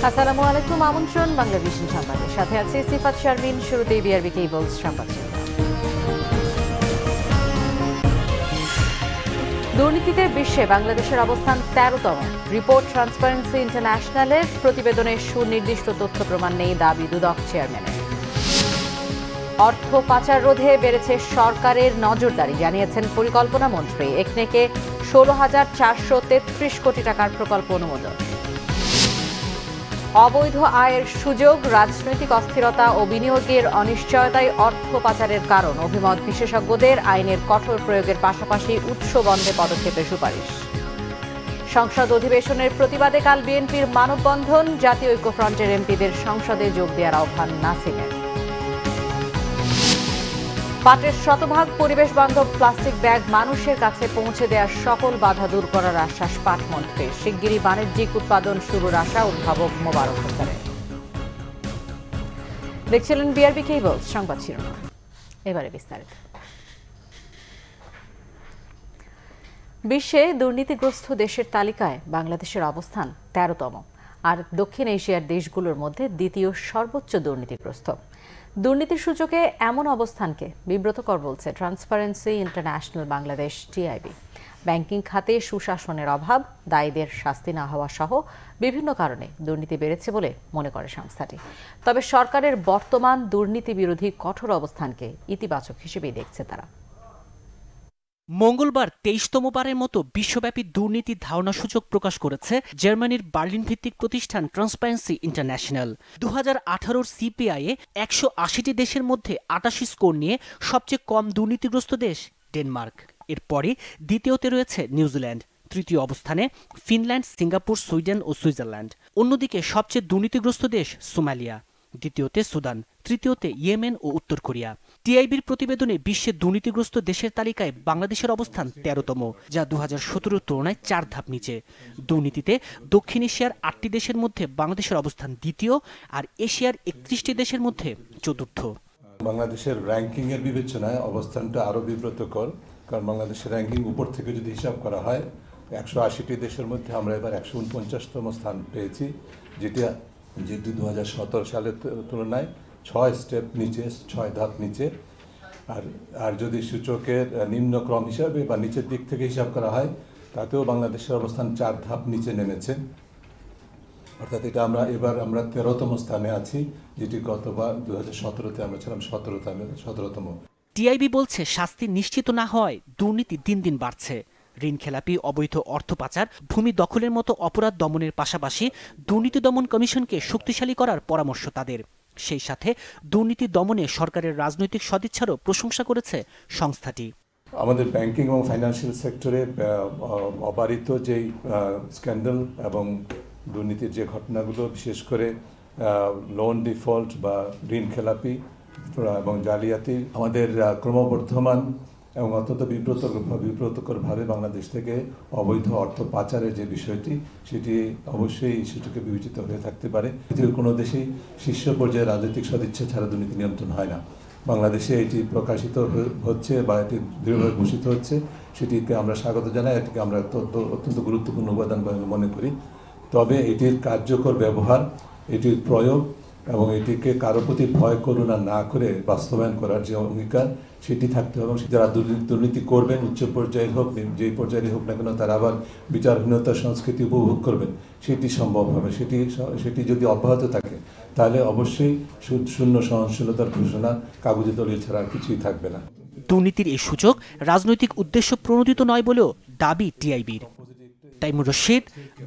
আসসালামু আলাইকুম, আমন্ত্রণ বাংলাদেশের সংবাদের সাথে আছে সিফাত শারমিন। শুরুতেই বিআরবি কেবলস সংবাদ। দুর্নীতিতে বিশ্বে বাংলাদেশের অবস্থান ১৩তম। রিপোর্ট ট্রান্সপারেন্সি ইন্টারন্যাশনালের প্রতিবেদনে সুনির্দিষ্ট তথ্য প্রমাণ নেই দাবি দুদক চেয়ারম্যানের। অর্থ পাচার রোধে বেড়েছে সরকারের নজরদারি, জানিয়েছেন পরিকল্পনা মন্ত্রী। একনেকে ১৬,৪৩৩ কোটি টাকার প্রকল্প অনুমোদন। অবৈধ আয়ের সুযোগ, রাজনৈতিক অস্থিরতা ও বিনিয়োগের অনিশ্চয়তাই অর্থ পাচারের কারণ। অভিমত বিশেষজ্ঞদের। আইনের কঠোর প্রয়োগের পাশাপাশি উৎস বন্ধে পদক্ষেপের সুপারিশ। সংসদ অধিবেশনের প্রতিবাদে কাল বিএনপির মানববন্ধন। জাতীয় ঐক্যফ্রন্টের এমপিদের সংসদে যোগ দেওয়ার আহ্বান নাসিমের। পাটের শতভাগ পরিবেশ বান্ধব প্লাস্টিক ব্যাগ মানুষের কাছে পৌঁছে দেওয়ার সকল বাধা দূর করার আশ্বাস পাট মন্ত্রীর। শিগগিরই বাণিজ্যিক উৎপাদন শুরুর আশা উদ্ভাবক মোবারক হোসেনের। দেখছিলেন বিআরবি কেবলস সংবাদ শিরোনাম। এবারে বিস্তারিত। বিশ্বে দুর্নীতিগ্রস্ত দেশের তালিকায় বাংলাদেশের অবস্থান ১৩তম, আর দক্ষিণ এশিয়ার দেশগুলোর মধ্যে দ্বিতীয় সর্বোচ্চ দুর্নীতিগ্রস্ত। দুর্নীতির সূচকে এমন অবস্থানকে বিব্রতকর বলছে transparency international Bangladesh TIB. Banking খাতে সুশাসনের অভাব, দায়ীদের শাস্তি না হওয়া সহ বিভিন্ন কারণে দুর্নীতি বেড়েছে বলে মনে করে সংস্থাটি। তবে সরকারের বর্তমান দুর্নীতি বিরোধী কঠোর অবস্থানকে ইতিবাচক হিসেবেই দেখছে তারা। মঙ্গলবার ২৩তম বারের মতো বিশ্বব্যাপী দুর্নীতির ধারণা সূচক প্রকাশ করেছে জার্মানির বার্লিন ভিত্তিক প্রতিষ্ঠান ট্রান্সপারেন্সি ইন্টারন্যাশনাল। ২০১৮ সিপিআইয়ে ১৮০টি দেশের মধ্যে ৮৮ স্কোর নিয়ে সবচেয়ে কম দুর্নীতিগ্রস্ত দেশ ডেনমার্ক। এরপরে দ্বিতীয়তে রয়েছে নিউজিল্যান্ড, তৃতীয় অবস্থানে ফিনল্যান্ড, সিঙ্গাপুর, সুইডেন ও সুইজারল্যান্ড। অন্যদিকে সবচেয়ে দুর্নীতিগ্রস্ত দেশ সোমালিয়া, দ্বিতীয়তে সুদান, তৃতীয়তে ইয়েমেন ও উত্তর কোরিয়া। টিআইবির প্রতিবেদনে বিশ্বের দুর্নীতিগ্রস্ত দেশের তালিকায় বাংলাদেশের অবস্থান ১৩তম, যা ২০১৭ তুলনায় ৪ ধাপ নিচে। দুর্নীতিতে দক্ষিণ এশিয়ার ৮টি দেশের মধ্যে বাংলাদেশের অবস্থান দ্বিতীয়, আর এশিয়ার ৩১টি দেশের মধ্যে চতুর্থ। বাংলাদেশের র্যাঙ্কিং এর বিবেচনায় অবস্থানটা আরও বিব্রতকর, কারণ বাংলাদেশের র্যাঙ্কিং উপর থেকে যদি হিসাব করা হয় ১৮০টি দেশের মধ্যে আমরা এবার ১৪৯তম স্থান পেয়েছি, যেটি ২০১৭ সালের তুলনায় ৬ স্টেপ নিচে, ৬ ধাপ নিচে। আর যদি সূচকের নিম্নক্রম হিসাবে বা নিচের দিক থেকে হিসাব করা হয়, তাতেও বাংলাদেশের অবস্থান ৪ ধাপ নিচে নেমেছে। অর্থাৎ এটা আমরা ১৩তম স্থানে আছি, যেটি গতবার ২০১৭তে আমরা ছিলাম ১৭তম। টিআইবি বলছে শাস্তি নিশ্চিত না হওয়ায় দুর্নীতি দিন দিন বাড়ছে। ঋণ খেলাপি, অবৈধ অর্থ পাচার, ভূমি দখলের মতো অপরাধ দমনের পাশাপাশি দুর্নীতি দমন কমিশনকে শক্তিশালী করার পরামর্শ তাদের। সেই সাথে দুর্নীতি দমনে সরকারের রাজনৈতিক সদিচ্ছারও প্রশংসা করেছে সংস্থাটি। আমাদের ব্যাংকিং এবং ফাইন্যান্সিয়াল সেক্টরে অবারিত যেই স্ক্যান্ডাল এবং দুর্নীতির যে ঘটনাগুলো, বিশেষ করে লোন ডিফল্ট বা ঋণ খেলাপি এবং জালিয়াতি, আমাদের ক্রমবর্ধমান এবং অত্যন্ত বিব্রতকরভাবে বাংলাদেশ থেকে অবৈধ অর্থ পাচারের যে বিষয়টি, সেটি অবশ্যই ইস্যুটিকে বিবেচিত হয়ে থাকতে পারে। পৃথিবীর কোনো দেশেই শীর্ষ পর্যায়ে রাজনৈতিক সদিচ্ছা ছাড়া দুর্নীতি নিয়ন্ত্রণ হয় না। বাংলাদেশে এটি প্রকাশিত হচ্ছে বা এটি দৃঢ়ভাবে ঘোষিত হচ্ছে, সেটিকে আমরা স্বাগত জানাই। এটিকে আমরা অত্যন্ত গুরুত্বপূর্ণ উপাদান বলে মনে করি। তবে এটির কার্যকর ব্যবহার, এটির প্রয়োগ এবং এটিকে কারো প্রতি ভয় করুণা না করে বাস্তবায়ন করার যে অঙ্গীকার, সেটি থাকতে হবে। যারা দুর্নীতি করবেন, উচ্চ পর্যায়ে হোক, যেই পর্যায়ে হোক না কেন, তারা আবার বিচারহীনতার সংস্কৃতি উপভোগ করবেন, সেটি সম্ভব হবে। সেটি যদি অব্যাহত থাকে, তাহলে অবশ্যই শূন্য সহনশীলতার ঘোষণা কাগজে দলিল ছাড়া আর কিছুই থাকবে না। দুর্নীতির এই সূচক রাজনৈতিক উদ্দেশ্য প্রণোদিত নয় বলেও দাবি টিআইবির। তাইমুর রশিদ,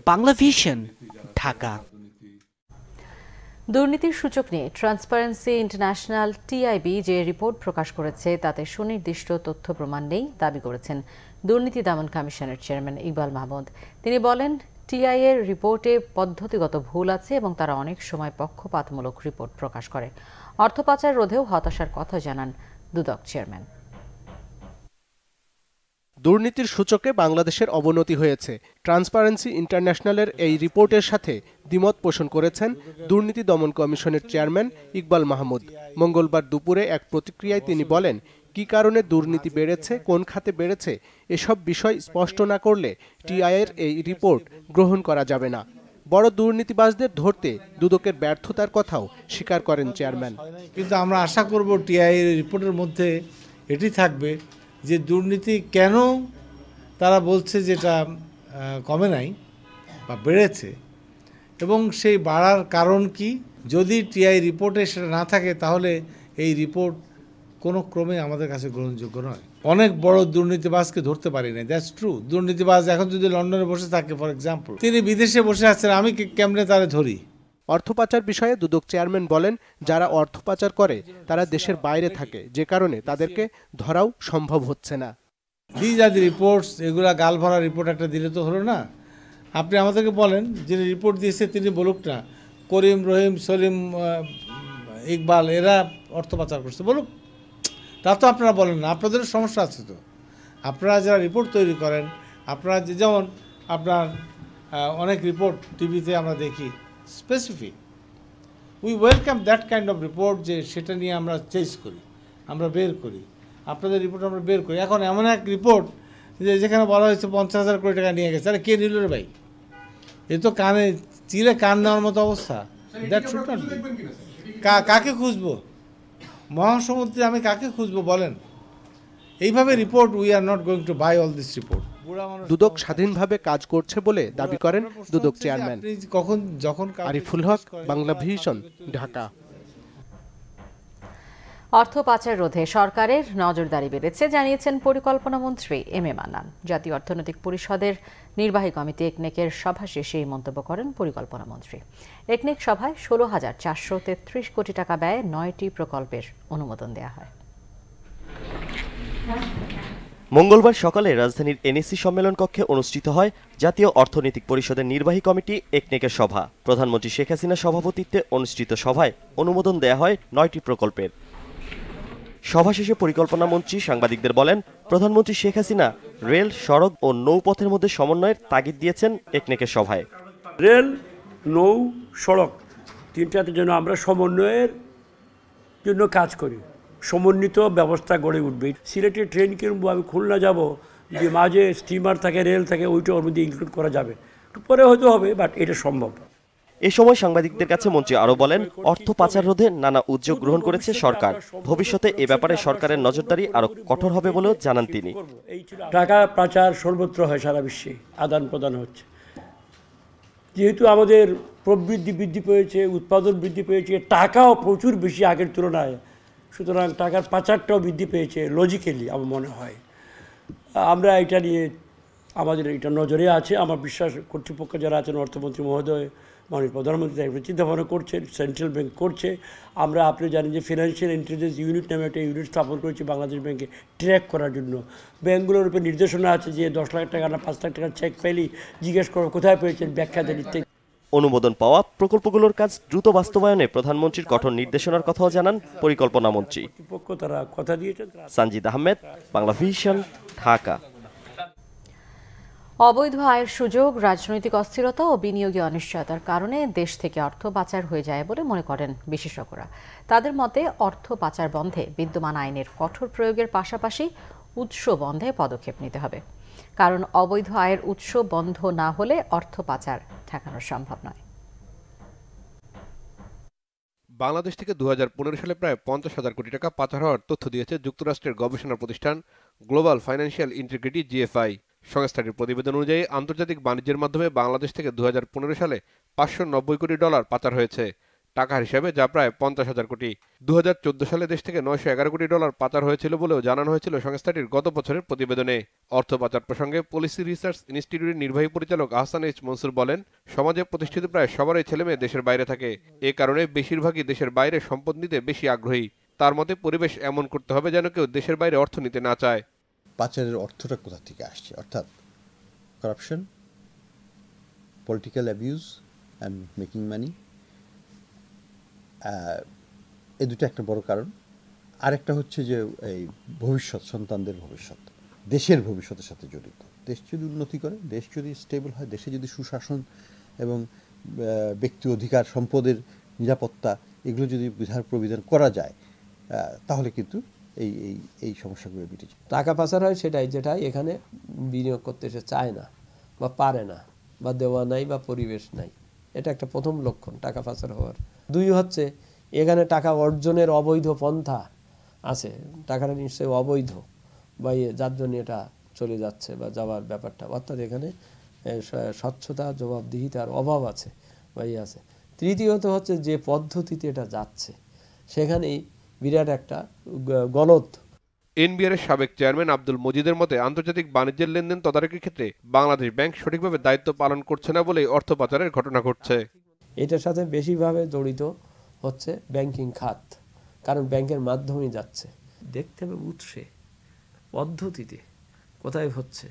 বাংলা ভিশন, ঢাকা। দুর্নীতির সূচক নিয়ে ট্রান্সপারেন্সি ইন্টারন্যাশনাল টিআইবি যে রিপোর্ট প্রকাশ করেছে তাতে সুনির্দিষ্ট তথ্য প্রমাণ নেই দাবি করেছেন দুর্নীতি দমন কমিশনের চেয়ারম্যান ইকবাল মাহমুদ। তিনি বলেন, টিআই এর রিপোর্টে পদ্ধতিগত ভুল আছে এবং তারা অনেক সময় পক্ষপাতমূলক রিপোর্ট প্রকাশ করে। অর্থ পাচার রোধেও হতাশার কথা জানান দুদক চেয়ারম্যান। দুর্নীতির সূচকে বাংলাদেশের অবনতি হয়েছে। ট্রান্সপারেন্সি ইন্টারন্যাশনালের এই রিপোর্টের সাথে দ্বিমত পোষণ করেছেন দুর্নীতি দমন কমিশনের চেয়ারম্যান ইকবাল মাহমুদ। মঙ্গলবার দুপুরে এক প্রতিক্রিয়ায় তিনি বলেন, কি কারণে দুর্নীতি বেড়েছে, কোন খাতে বেড়েছে, এসব বিষয় স্পষ্ট না করলে টিআইয়ের এই রিপোর্ট গ্রহণ করা যাবে না। বড় দুর্নীতিবাজদের ধরতে দুদকের ব্যর্থতার কথাও স্বীকার করেন চেয়ারম্যান। কিন্তু আমরা আশা করব টিআই রিপোর্টের মধ্যে এটি থাকবে যে দুর্নীতি কেন তারা বলছে যেটা কমে নাই বা বেড়েছে, এবং সেই বাড়ার কারণ কি। যদি টিআই রিপোর্টে সেটা না থাকে তাহলে এই রিপোর্ট কোনো ক্রমে আমাদের কাছে গ্রহণযোগ্য নয়। অনেক বড় দুর্নীতিবাজকে ধরতে পারি না, দ্যাটস ট্রু। দুর্নীতিবাজ এখন যদি লন্ডনে বসে থাকে ফর এক্সাম্পল, তিনি বিদেশে বসে আছেন, আমি কেমনে তারে ধরি? অর্থ পাচার বিষয়ে দুদক চেয়ারম্যান বলেন, যারা অর্থ পাচার করে তারা দেশের বাইরে থাকে, যে কারণে তাদেরকে ধরাও সম্ভব হচ্ছে না। দিজ আর দি রিপোর্টস, এগুলা গাল ভরা রিপোর্ট একটা দিলে তো হলো না। আপনি আমাদেরকে বলেন, যিনি রিপোর্ট দিয়েছে তিনি বলুক না করিম, রহিম, সলিম, ইকবাল এরা অর্থ পাচার করছে, বলুক। তা তো আপনারা বলেন না, আপনাদেরও সমস্যা আছে তো। আপনারা যারা রিপোর্ট তৈরি করেন, আপনারা যেমন আপনার অনেক রিপোর্ট টিভিতে আমরা দেখি specific, we welcome that kind of report, যে সেটা নিয়ে আমরা চেস করি, আমরা বের করি, আপনাদের রিপোর্ট আমরা বের করি। এখন এমন এক রিপোর্ট যে যেখানে বলা হয়েছে 50,000 কোটি টাকা নিয়ে গেছে, আরে কে নিল রে ভাই? এ তো কানে চিলে কান নেওয়ার মতো অবস্থা। That should not be. কাকে খুঁজবো মহাসমুদ্রে? আমি কাকে খুঁজবো বলেন? এইভাবে report, we are not going to buy all this report. Dudok স্বাধীনভাবে কাজ করছে বলে দাবি করেন দুদক চেয়ারম্যান। যখন আরিফুল হক, বাংলা ভিশন, ঢাকা। অর্থ পাচার রোধে সরকারের নজরদারি বেড়েছে জানিয়েছেন পরিকল্পনা মন্ত্রী এম এ মান্নান। জাতীয় অর্থনৈতিক পরিষদের নির্বাহী কমিটি একনেকের সভা শেষে এই মন্তব্য করেন পরিকল্পনা মন্ত্রী। একনেক সভায় 16,433 কোটি টাকা ব্যয়ে 9টি প্রকল্পের অনুমোদন দেওয়া হয়। মঙ্গলবার সকালে রাজধানীর এনএসসি সম্মেলন কক্ষে অনুষ্ঠিত হয় জাতীয় অর্থনৈতিক পরিষদের নির্বাহী কমিটি একনেকের সভা। প্রধানমন্ত্রী শেখ হাসিনার সভাপতিত্বে অনুষ্ঠিত সভায় অনুমোদন দেয়া হয় 9টি প্রকল্পের। সভা শেষে পরিকল্পনা মন্ত্রী সাংবাদিকদের বলেন, প্রধানমন্ত্রী শেখ হাসিনা রেল, সড়ক ও নৌপথের মধ্যে সমন্বয়ের তাগিদ দিয়েছেন একনেকের সভায়। রেল, নৌ, সড়ক তিনটাতে যেন আমরা সমন্বয়ের জন্য কাজ করি, সমন্বিত ব্যবস্থা গড়ে উঠবে। সিলেটে ট্রেন কিনবো, আমি খুলনা যাব, যে মাঝে স্টিমার থাকে, রেল থাকে, ওইটা ওর মধ্যে ইনক্লুড করা যাবে। একটু পরে হয়তো হবে, বাট এটা সম্ভব। এ সময় সাংবাদিকদের কাছে মন্ত্রী আরও বলেন, অর্থ পাচার রোধে নানা উদ্যোগ গ্রহণ করেছে সরকার। ভবিষ্যতে এ ব্যাপারে সরকারের নজরদারি আরও কঠোর হবে বলেও জানান তিনি। টাকা পাচার সর্বত্র হয়, সারা বিশ্বে আদান প্রদান হচ্ছে। যেহেতু আমাদের প্রবৃদ্ধি বৃদ্ধি পেয়েছে, উৎপাদন বৃদ্ধি পেয়েছে, টাকাও প্রচুর বেশি আগের তুলনায়, সুতরাং টাকার পাচারটাও বৃদ্ধি পেয়েছে। লজিক্যালি আমার মনে হয় আমরা এটা নিয়ে আমাদের এটা নজরে আছে। আমার বিশ্বাস কর্তৃপক্ষ যারা আছেন, অর্থমন্ত্রী মহোদয়, মাননীয় প্রধানমন্ত্রী চিন্তাভাবনা করছেন, সেন্ট্রাল ব্যাংক করছে। আমরা, আপনি জানেন যে ফিনান্সিয়াল ইন্টেলিজেন্স ইউনিট নামে একটা ইউনিট স্থাপন করেছি বাংলাদেশ ব্যাংকে ট্র্যাক করার জন্য। ব্যাংকগুলোর উপর নির্দেশনা আছে যে 10 লাখ টাকা না 5 লাখ টাকার চেক পেলেই জিজ্ঞেস করো কোথায় পেয়েছেন, ব্যাখ্যা দেন ইত্যাদি। অনুমোদন পাওয়া প্রকল্পগুলোর কাজ দ্রুত বাস্তবায়নে প্রধানমন্ত্রীর কঠোর নির্দেশনার কথাও জানান পরিকল্পনা মন্ত্রী। কর্তৃপক্ষ তারা কথা দিয়েছেন। সানজিদ আহমেদ, বাংলা ভিশন, ঢাকা। অবৈধ আয়ের সুযোগ, রাজনৈতিক অস্থিরতা ও বিনিয়োগে অনিশ্চয়তার কারণে দেশ থেকে অর্থ পাচার হয়ে যায় বলে মনে করেন বিশেষজ্ঞরা। তাদের মতে অর্থ পাচার বন্ধে বিদ্যমান আইনের কঠোর প্রয়োগের পাশাপাশি উৎস বন্ধে পদক্ষেপ নিতে হবে। কারণ অবৈধ আয়ের উৎস বন্ধ না হলে অর্থ পাচার ঠেকানো সম্ভব নয়। বাংলাদেশ থেকে 2015 সালে প্রায় 50,000 কোটি টাকা পাচার হওয়ার তথ্য দিয়েছে যুক্তরাষ্ট্রের গবেষণা প্রতিষ্ঠান গ্লোবাল ফাইন্যান্সিয়াল ইন্টিগ্রিটি GFI। সংস্থাটির প্রতিবেদন অনুযায়ী আন্তর্জাতিক বাণিজ্যের মাধ্যমে বাংলাদেশ থেকে 2015 সালে $590 কোটি পাচার হয়েছে টাকার হিসাবে, যা প্রায় 50,000 কোটি। 2014 সালে দেশ থেকে $911 কোটি পাচার হয়েছিল বলেও জানানো হয়েছিল সংস্থাটির গত বছরের প্রতিবেদনে। অর্থ পাচার প্রসঙ্গে পলিসি রিসার্চ ইনস্টিটিউটের নির্বাহী পরিচালক আহসান এইচ মনসুর বলেন, সমাজে প্রতিষ্ঠিত প্রায় সবারই ছেলেমেয়ে দেশের বাইরে থাকে। এ কারণে বেশিরভাগই দেশের বাইরে সম্পদ নিতে বেশি আগ্রহী। তার মতে পরিবেশ এমন করতে হবে যেন কেউ দেশের বাইরে অর্থ নিতে না চায়। পাচারের অর্থটা কোথা থেকে আসছে, অর্থাৎ corruption, political abuse and making money, এ দুটো একটা বড় কারণ। আরেকটা হচ্ছে যে এই ভবিষ্যৎ, সন্তানদের ভবিষ্যৎ, দেশের ভবিষ্যতের সাথে জড়িত। দেশ যদি উন্নতি করে, দেশ যদি স্টেবল হয়, দেশে যদি সুশাসন এবং ব্যক্তি অধিকার, সম্পদের নিরাপত্তা, এগুলো যদি প্রবিধান করা যায়, তাহলে কিন্তু এই সমস্যাগুলো মিটে যায়। টাকা পাচার হয় সেটাই, যেটা এখানে বিনিয়োগ করতে সে চায় না বা পারে না, বা দেওয়া নাই বা পরিবেশ নাই। এটা একটা প্রথম লক্ষণ টাকা পাচার হওয়ার। 2 হচ্ছে এখানে টাকা অর্জনের অবৈধ পন্থা আছে, টাকাটা নিশ্চয়ই অবৈধ বা যার জন্য এটা চলে যাচ্ছে বা যাওয়ার ব্যাপারটা, অর্থাৎ এখানে স্বচ্ছতা জবাবদিহিতার অভাব আছে বা আছে। তৃতীয়ত হচ্ছে যে পদ্ধতিতে এটা যাচ্ছে সেখানেই বিরাট একটা গলত। এনবিআর এর সাবেক চেয়ারম্যান আব্দুল মজিদের মতে আন্তর্জাতিক বাণিজ্যের লেনদেন তদারকির ক্ষেত্রে বাংলাদেশ ব্যাংক সঠিকভাবে দায়িত্ব পালন করছে না বলেই অর্থ পাচারের ঘটনা ঘটছে। এটার সাথে বেশিভাবে জড়িত হচ্ছে ব্যাংকিং খাত, কারণ ব্যাংকের মাধ্যমেই যাচ্ছে। দেখতে হবে উৎসে, পদ্ধতিতে কোথায় হচ্ছে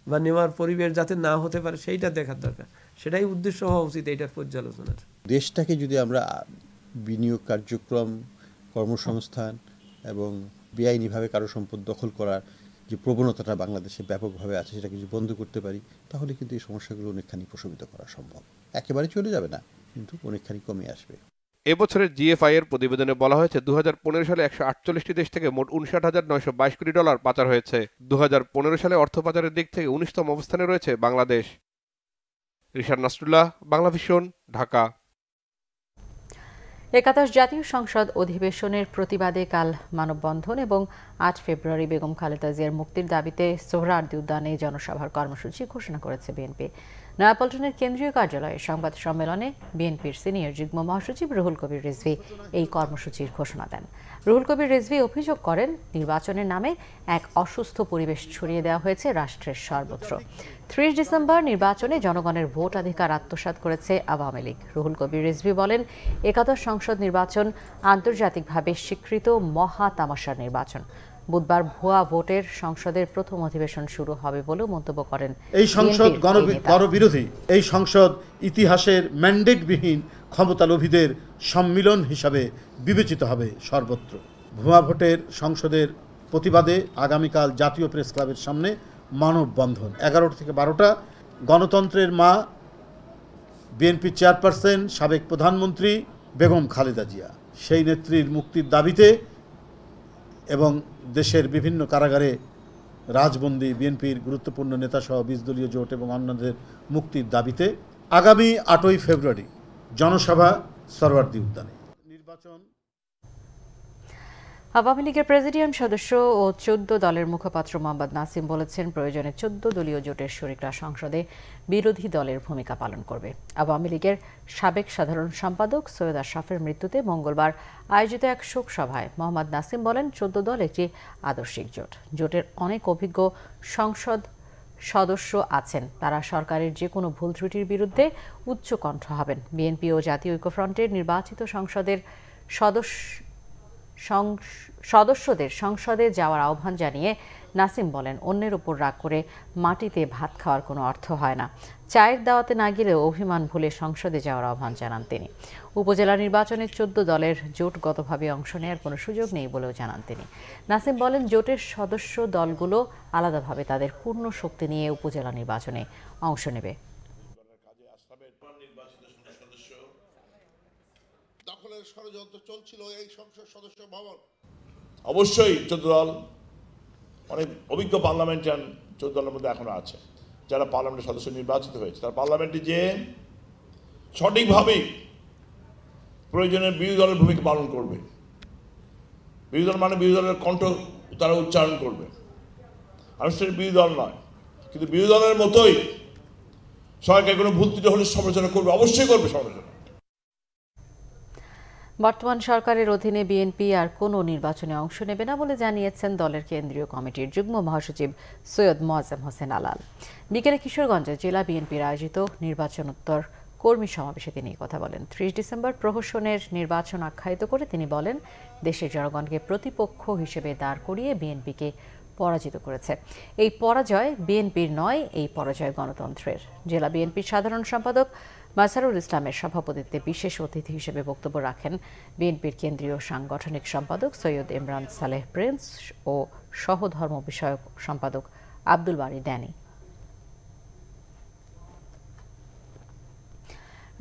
বা নেওয়ার পরিবেশ যাতে না হতে পারে সেইটা দেখার দরকার, সেটাই উদ্দেশ্য হওয়া উচিত এইটার পর্যালোচনার। দেশটাকে যদি আমরা বিনিয়োগ কার্যক্রম, কর্মসংস্থান এবং বেআইনিভাবে কারো সম্পদ দখল করার যে প্রবণতাটা বাংলাদেশে ব্যাপকভাবে আছে সেটাকে যদি বন্ধ করতে পারি তাহলে কিন্তু এই সমস্যাগুলো অনেকখানি প্রশমিত করা সম্ভব। একেবারে চলে যাবে না, কিন্তু অনেকখানি কমে আসবে। এবছরের জিএফআই এর প্রতিবেদনে বলা হয়েছে 2015 সালে 148টি দেশ থেকে মোট 59,922 কোটি ডলার পাচার হয়েছে। 2015 সালে অর্থ পাচারের দিক থেকে 19তম অবস্থানে রয়েছে বাংলাদেশ। রিশাদ নাসরুল্লাহ, বাংলা ভিশন, ঢাকা। 81 জাতীয় সংসদ অধিবেশনের প্রতিবাদে কাল মানববন্ধন এবং 8 ফেব্রুয়ারি বেগম খালেদা জিয়ার মুক্তির দাবিতে সোহরাওয়ার্দী উদ্যানে জনসভার কর্মসূচি ঘোষণা করেছে বিএনপি। নয়াপল্টনের কেন্দ্রীয় কার্যালয়ে সংবাদ সম্মেলনে বিএনপির সিনিয়র যুগ্ম মহাসচিব রুহুল কবির রিজভী এই কর্মসূচির ঘোষণা দেন। রুহুল কবির রিজভী অভিযোগ করেন নির্বাচনের নামে এক অসুস্থ পরিবেশ ছড়িয়ে দেওয়া হয়েছে রাষ্ট্রের সর্বত্র। 30 ডিসেম্বর নির্বাচনে জনগণের ভোটাধিকার আত্মসাৎ করেছে আওয়ামী লীগ। রুহুল কবির রিজভী বলেন 81 সংসদ নির্বাচন আন্তর্জাতিকভাবে স্বীকৃত মহা তামাশার নির্বাচন। বুধবার ভুয়া ভোটের সংসদের প্রথম অধিবেশন শুরু হবে বলেও মন্তব্য করেন। এই সংসদ গণবিরোধী, এই সংসদ ইতিহাসের ম্যান্ডেটবিহীন ক্ষমতালোভীদের সম্মিলন হিসাবে বিবেচিত হবে সর্বত্র। ভুয়া ভোটের সংসদের প্রতিবাদে আগামীকাল জাতীয় প্রেস ক্লাবের সামনে মানববন্ধন 11 থেকে 12টা। গণতন্ত্রের মা বিএনপি চেয়ারপারসন সাবেক প্রধানমন্ত্রী বেগম খালেদা জিয়া, সেই নেত্রীর মুক্তির দাবিতে এবং দেশের বিভিন্ন কারাগারে রাজবন্দী বিএনপির গুরুত্বপূর্ণ নেতাসহ 20 দলীয় জোট এবং অন্যদের মুক্তির দাবিতে আগামী 8ই ফেব্রুয়ারি জনসভা সোহরাওয়ার্দী উদ্যানে। নির্বাচন আওয়ামী লীগের প্রেসিডিয়াম সদস্য ও 14 দলের মুখপাত্র মোহাম্মদ নাসিম বলেছেন প্রয়োজনে 14 দলীয় জোটের শরিকরা সংসদে বিরোধী দলের ভূমিকা পালন করবে। আওয়ামী লীগের সাবেক সাধারণ সম্পাদক সৈয়দ আশরাফের মৃত্যুতে মঙ্গলবার আয়োজিত এক শোক সভায় মোহাম্মদ নাসিম বলেন 14 দল একটি আদর্শিক জোট। জোটের অনেক অভিজ্ঞ সংসদ সদস্য আছেন, তারা সরকারের যে কোনো ভুল ত্রুটির বিরুদ্ধে উচ্চ কণ্ঠ হবেন। বিএনপি ও জাতীয় ঐক্যফ্রন্টের নির্বাচিত সংসদের সদস্যদের সংসদে যাওয়ার আহ্বান জানিয়ে নাসিম বলেন অন্যের উপর রাগ করে মাটিতে ভাত খাওয়ার কোনো অর্থ হয় না। চায়ের দাওয়াতে না গেলেও অভিমান ভুলে সংসদে যাওয়ার আহ্বান জানান তিনি। উপজেলা নির্বাচনে 14 দলের জোটগতভাবে অংশ নেওয়ার কোনো সুযোগ নেই বলেও জানান তিনি। নাসিম বলেন জোটের সদস্য দলগুলো আলাদাভাবে তাদের পূর্ণ শক্তি নিয়ে উপজেলা নির্বাচনে অংশ নেবে। ষড়যন্ত্র চলছিল এই সংসদ সদস্য ভবন। অবশ্যই 14 দল অনেক অভিজ্ঞ পার্লামেন্টারিয়ান 14 দলের মধ্যে এখনো আছে, যারা পার্লামেন্টের সদস্য নির্বাচিত হয়েছে। তারা পার্লামেন্টে যে সঠিকভাবে প্রয়োজনে বিরোধী দলের ভূমিকা পালন করবে। বিরোধী দল মানে বিরোধী দলের কণ্ঠ তারা উচ্চারণ করবে, আনুষ্ঠানিক বিরোধী দল নয়, কিন্তু বিরোধী দলের মতোই সরকার কোনো ভুল ত্রুটি হলে সমালোচনা করবে, অবশ্যই করবে সমালোচনা। বর্তমান সরকারের অধীনে বিএনপি আর কোনো নির্বাচনে অংশ নেবে না বলে জানিয়েছেন দলের কেন্দ্রীয় কমিটির যুগ্ম মহাসচিব সৈয়দ মোয়াজ্জেম হোসেন আলাল। বিকেলে কিশোরগঞ্জে জেলা বিএনপির আয়োজিত নির্বাচনোত্তর কর্মী সমাবেশে তিনি কথা বলেন। 30 ডিসেম্বর প্রহসনের নির্বাচন আখ্যায়িত করে তিনি বলেন দেশের জনগণকে প্রতিপক্ষ হিসেবে দাঁড় করিয়ে বিএনপিকে পরাজিত করেছে। এই পরাজয় বিএনপির নয়, এই পরাজয় গণতন্ত্রের। জেলা বিএনপির সাধারণ সম্পাদক মাসারুল ইসলামের সভাপতিত্বে বিশেষ অতিথি হিসেবে বক্তব্য রাখেন বিএনপির কেন্দ্রীয় সাংগঠনিক সম্পাদক সৈয়দ ইমরান সালেহ প্রিন্স ও সহধর্ম বিষয়ক সম্পাদক আব্দুল বারী ড্যানি।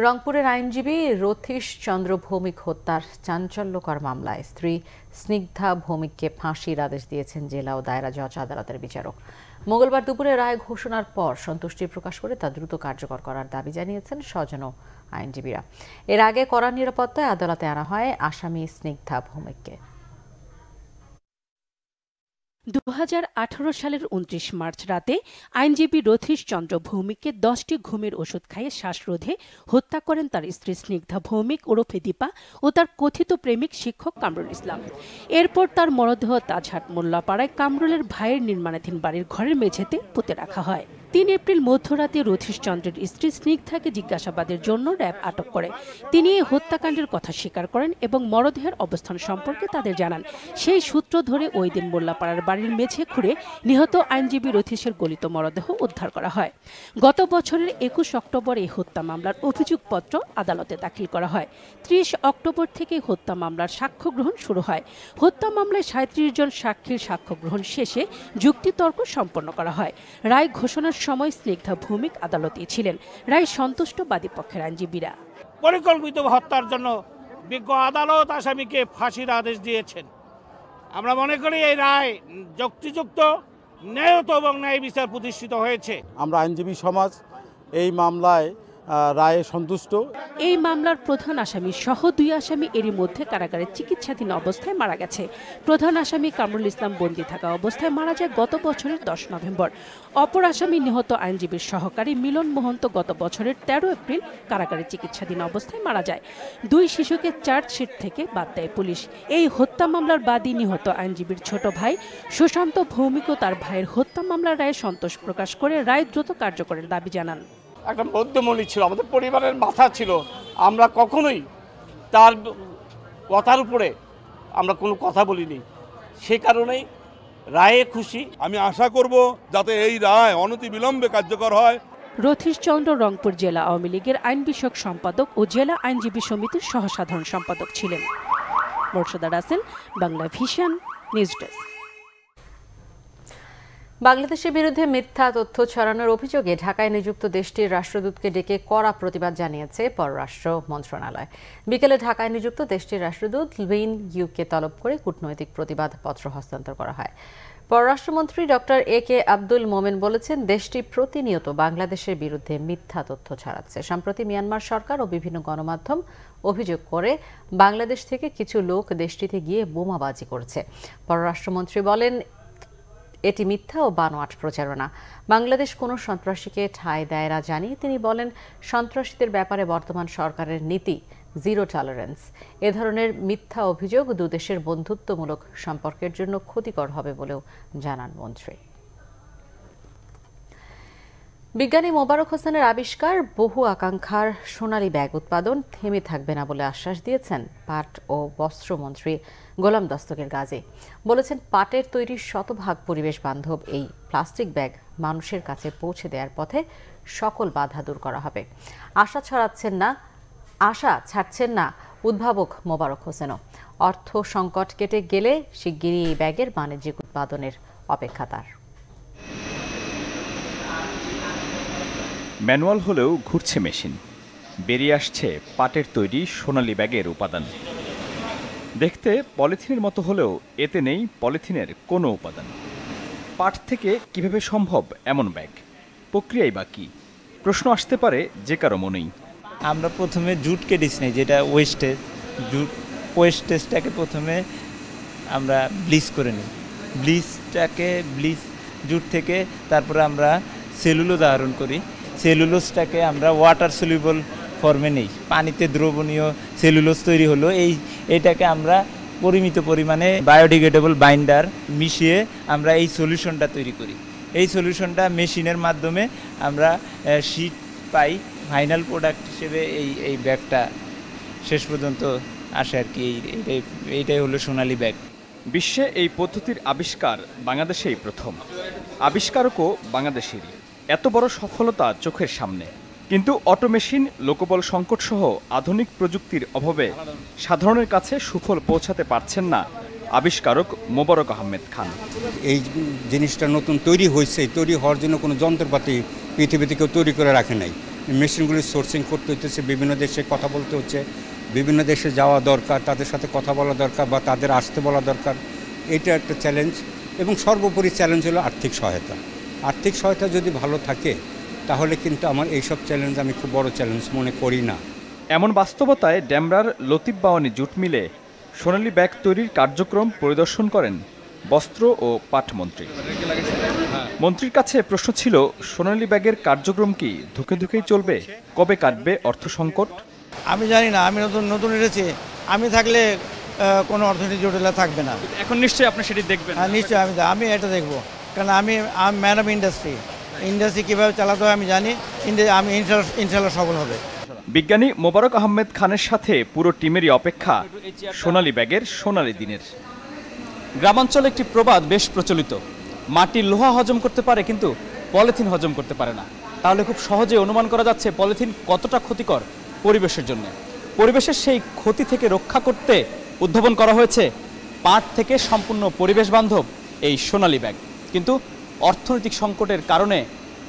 রংপুরের আইনজীবী রথীশ চন্দ্র ভৌমিক হত্যার চাঞ্চল্যকর মামলায় স্ত্রী স্নিগ্ধা ভৌমিককে ফাঁসির আদেশ দিয়েছেন জেলা ও দায়রা জজ আদালতের বিচারক। মঙ্গলবার দুপুরে রায় ঘোষণার পর সন্তুষ্টি প্রকাশ করে তা দ্রুত কার্যকর করার দাবি জানিয়েছেন স্বজন ও আইনজীবীরা। এর আগে কড়া নিরাপত্তায় আদালতে আনা হয় আসামি স্নিগ্ধা ভৌমিককে। 2018 সালের 29 মার্চ রাতে আইনজীবী রথীশ চন্দ্র ভৌমিককে 10টি ঘুমের ওষুধ খাইয়ে শ্বাসরোধে হত্যা করেন তার স্ত্রী স্নিগ্ধা ভৌমিক ওরফে দীপা ও তার কথিত প্রেমিক শিক্ষক কামরুল ইসলাম। এরপর তার মরদেহ তাজহাট মোল্লাপাড়ায় কামরুলের ভাইয়ের নির্মাণাধীন বাড়ির ঘরের মেঝেতে পুঁতে রাখা হয়। 3 এপ্রিল মধ্যরাতে রথীশ চন্দ্রের স্ত্রী স্নিগ্ধাকে জিজ্ঞাসাবাদের জন্য র্যাব আটক করে। তিনি এই হত্যাকাণ্ডের কথা স্বীকার করেন এবং মরদেহের অবস্থান সম্পর্কে তাদের জানান। সেই সূত্র ধরে ওই দিন মোল্লাপাড়ার বাড়ির মেঝে খুঁড়ে নিহত আইনজীবী রথীশের গলিত মরদেহ উদ্ধার করা হয়। গত বছরের 21 অক্টোবর এই হত্যা মামলার অভিযোগপত্র আদালতে দাখিল করা হয়। 30 অক্টোবর থেকে হত্যা মামলার সাক্ষ্য গ্রহণ শুরু হয়। হত্যা মামলায় 37 জন সাক্ষীর সাক্ষ্য গ্রহণ শেষে যুক্তিতর্ক সম্পন্ন করা হয়। রায় ঘোষণার সময় স্নিগ্ধা ভৌমিক আদালতে ছিলেন। রায় সন্তুষ্ট বাদী পক্ষের আইনজীবীরা। পরিকল্পিত হত্যার জন্য বিজ্ঞ আদালত আসামিকে ফাঁসির আদেশ দিয়েছেন। আমরা মনে করি এই রায় যুক্তিযুক্ত, ন্যায়ত এবং ন্যায় বিচার প্রতিষ্ঠিত হয়েছে। আমরা আইনজীবী সমাজ এই মামলায় রায়ে সন্তুষ্ট। এই মামলার প্রধান আসামি সহ 2 আসামি এরই মধ্যে কারাগারে চিকিৎসাধীন অবস্থায় মারা গেছে। প্রধান আসামি কামরুল ইসলাম বন্দী থাকা অবস্থায় মারা যায় গত বছরের 10 নভেম্বর। অপর আসামি নিহত আইনজীবীর সহকারী মিলন মোহন্ত গত বছরের 13 এপ্রিল কারাগারে চিকিৎসাধীন অবস্থায় মারা যায়। 2 শিশুকে চার্জশিট থেকে বাদ দেয় পুলিশ। এই হত্যা মামলার বাদী নিহত আইনজীবীর ছোট ভাই সুশান্ত ভৌমিক ও তার ভাইয়ের হত্যা মামলার রায়ে সন্তোষ প্রকাশ করে রায় দ্রুত কার্যকরের দাবি জানান। একটা মধ্যমণি ছিল, আমাদের পরিবারের মাথা ছিল। আমরা কখনোই তার কথার উপরে আমরা কোনো কথা বলিনি। সে কারণেই রায়ে খুশি। আমি আশা করব যাতে এই রায় অনতিবিলম্বে কার্যকর হয়। রথীশ চন্দ্র রংপুর জেলা আওয়ামী লীগের আইন বিষয়ক সম্পাদক ও জেলা আইনজীবী সমিতির সহসাধারণ সম্পাদক ছিলেন। Morsheda Russel, Bangla vision, news desk. বাংলাদেশের বিরুদ্ধে মিথ্যা তথ্য ছড়ানোর অভিযোগে ঢাকায় নিযুক্ত দেশটির রাষ্ট্রদূতকে ডেকে কড়া প্রতিবাদ জানিয়েছে পররাষ্ট্র মন্ত্রণালয়। বিকেলে ঢাকায় নিযুক্ত দেশটির রাষ্ট্রদূত লিন ইউকে তলব করে কূটনৈতিক প্রতিবাদ পত্র হস্তান্তর করা হয়। পররাষ্ট্রমন্ত্রী ডক্টর AK আব্দুল মোমেন বলেছেন, দেশটি প্রতিনিয়ত বাংলাদেশের বিরুদ্ধে মিথ্যা তথ্য ছড়াচ্ছে। সম্প্রতি মিয়ানমার সরকার ও বিভিন্ন গণমাধ্যম অভিযোগ করে বাংলাদেশ থেকে কিছু লোক দেশটিতে গিয়ে বোমাবাজি করছে। পররাষ্ট্রমন্ত্রী বলেন, এটি মিথ্যা ও বানোয়াট প্রচারণা। বাংলাদেশ কোনো সন্ত্রাসীকে ঠাঁই দেয় না জানিয়ে তিনি বলেন, সন্ত্রাসীদের ব্যাপারে বর্তমান সরকারের নীতি জিরো টলারেন্স। এ ধরনের মিথ্যা অভিযোগ দুদেশের বন্ধুত্বমূলক সম্পর্কের জন্য ক্ষতিকর হবে বলেও জানান মন্ত্রী। বিজ্ঞানী মোবারক হোসেনের আবিষ্কার বহু আকাঙ্ক্ষার সোনালী ব্যাগ উৎপাদন থেমে থাকবে না বলে আশ্বাস দিয়েছেন পাট ও বস্ত্রমন্ত্রী গোলাম দস্তগীর গাজী। বলেছেন, পাটের তৈরি শতভাগ পরিবেশ বান্ধব এই প্লাস্টিক ব্যাগ মানুষের কাছে পৌঁছে দেওয়ার পথে সকল বাধা দূর করা হবে। আশা ছাড়ছেন না উদ্ভাবক মোবারক হোসেনও। অর্থ সংকট কেটে গেলে শিগগিরই এই ব্যাগের বাণিজ্যিক উৎপাদনের অপেক্ষা তার। ম্যানুয়াল হলেও ঘুরছে মেশিন, বেরিয়ে আসছে পাটের তৈরি সোনালী ব্যাগের উপাদান। দেখতে পলিথিনের মতো হলেও এতে নেই পলিথিনের কোনো উপাদান। পাট থেকে কিভাবে সম্ভব এমন ব্যাগ? প্রক্রিয়াই বা কী? প্রশ্ন আসতে পারে যে কারো মনেই। আমরা প্রথমে জুট কেটেছি না, যেটা ওয়েস্টেজ, ওয়েস্টেজটাকে প্রথমে আমরা ব্লিচ করে নিই। ব্লিচ জুট থেকে তারপরে আমরা সেলুলোজ আহরণ করি। সেলুলোজটাকে আমরা ওয়াটার সলিউবল ফর্মে নেই, পানিতে দ্রবণীয় সেলুলোজ তৈরি হলো। এইটাকে আমরা পরিমিত পরিমাণে বায়োডিগ্রেডেবল বাইন্ডার মিশিয়ে আমরা এই সলিউশনটা তৈরি করি। এই সলিউশনটা মেশিনের মাধ্যমে আমরা শীট পাই। ফাইনাল প্রোডাক্ট হিসেবে এই ব্যাগটা শেষ পর্যন্ত আসে আর কি। এইটাই হলো সোনালী ব্যাগ। বিশ্বে এই পদ্ধতির আবিষ্কার বাংলাদেশেই প্রথম। আবিষ্কারকও বাংলাদেশেরই। এত বড় সফলতা চোখের সামনে, কিন্তু অটোমেশিন, লোকবল সংকট সহ আধুনিক প্রযুক্তির অভাবে সাধারণের কাছে সুফল পৌঁছাতে পারছেন না আবিষ্কারক মোবারক আহমেদ খান। এই জিনিসটা নতুন তৈরি হয়েছে, তৈরি হওয়ার জন্য কোনো যন্ত্রপাতি পৃথিবীতে কেউ তৈরি করে রাখে নাই। মেশিনগুলি সোর্সিং করতে হচ্ছে, বিভিন্ন দেশে কথা বলতে হচ্ছে, বিভিন্ন দেশে যাওয়া দরকার, তাদের সাথে কথা বলা দরকার বা তাদের আসতে বলা দরকার। এটা একটা চ্যালেঞ্জ। এবং সর্বোপরি চ্যালেঞ্জ হলো আর্থিক সহায়তা। আর্থিক সহায়তা যদি ভালো থাকে তাহলে কিন্তু আমার এইসব চ্যালেঞ্জ আমি খুব বড় চ্যালেঞ্জ মনে করি না। এমন বাস্তবতায় ডেমরার লতিফ বাওয়ানি জুট মিলে সোনালী ব্যাগ তৈরির কার্যক্রম পরিদর্শন করেন বস্ত্র ও পাট মন্ত্রী। মন্ত্রীর কাছে প্রশ্ন ছিল, সোনালী ব্যাগের কার্যক্রম কি ধুকে ধুকেই চলবে? কবে কাটবে অর্থ সংকট? আমি জানি না, আমি নতুন এসেছি, আমি থাকলে কোনো অর্থনৈতিক জটিলতা থাকবে না। এখন নিশ্চয়ই আপনি সেটি দেখবেন। হ্যাঁ, নিশ্চয়ই আমি এটা দেখব, কারণ আমি ম্যান অফ ইন্ডাস্ট্রি কীভাবে চালাতে হয় আমি জানি। আমি ইনশাল্লাহ সফল হবে। বিজ্ঞানী মোবারক আহমেদ খানের সাথে পুরো টিমেরই অপেক্ষা সোনালী ব্যাগের সোনালী দিনের। গ্রামাঞ্চলে একটি প্রবাদ বেশ প্রচলিত, মাটির লোহা হজম করতে পারে কিন্তু পলিথিন হজম করতে পারে না। তাহলে খুব সহজে অনুমান করা যাচ্ছে পলিথিন কতটা ক্ষতিকর পরিবেশের জন্য। পরিবেশের সেই ক্ষতি থেকে রক্ষা করতে উদ্ভাবন করা হয়েছে পাট থেকে সম্পূর্ণ পরিবেশ বান্ধব এই সোনালী ব্যাগ। কিন্তু অর্থনৈতিক সংকটের কারণে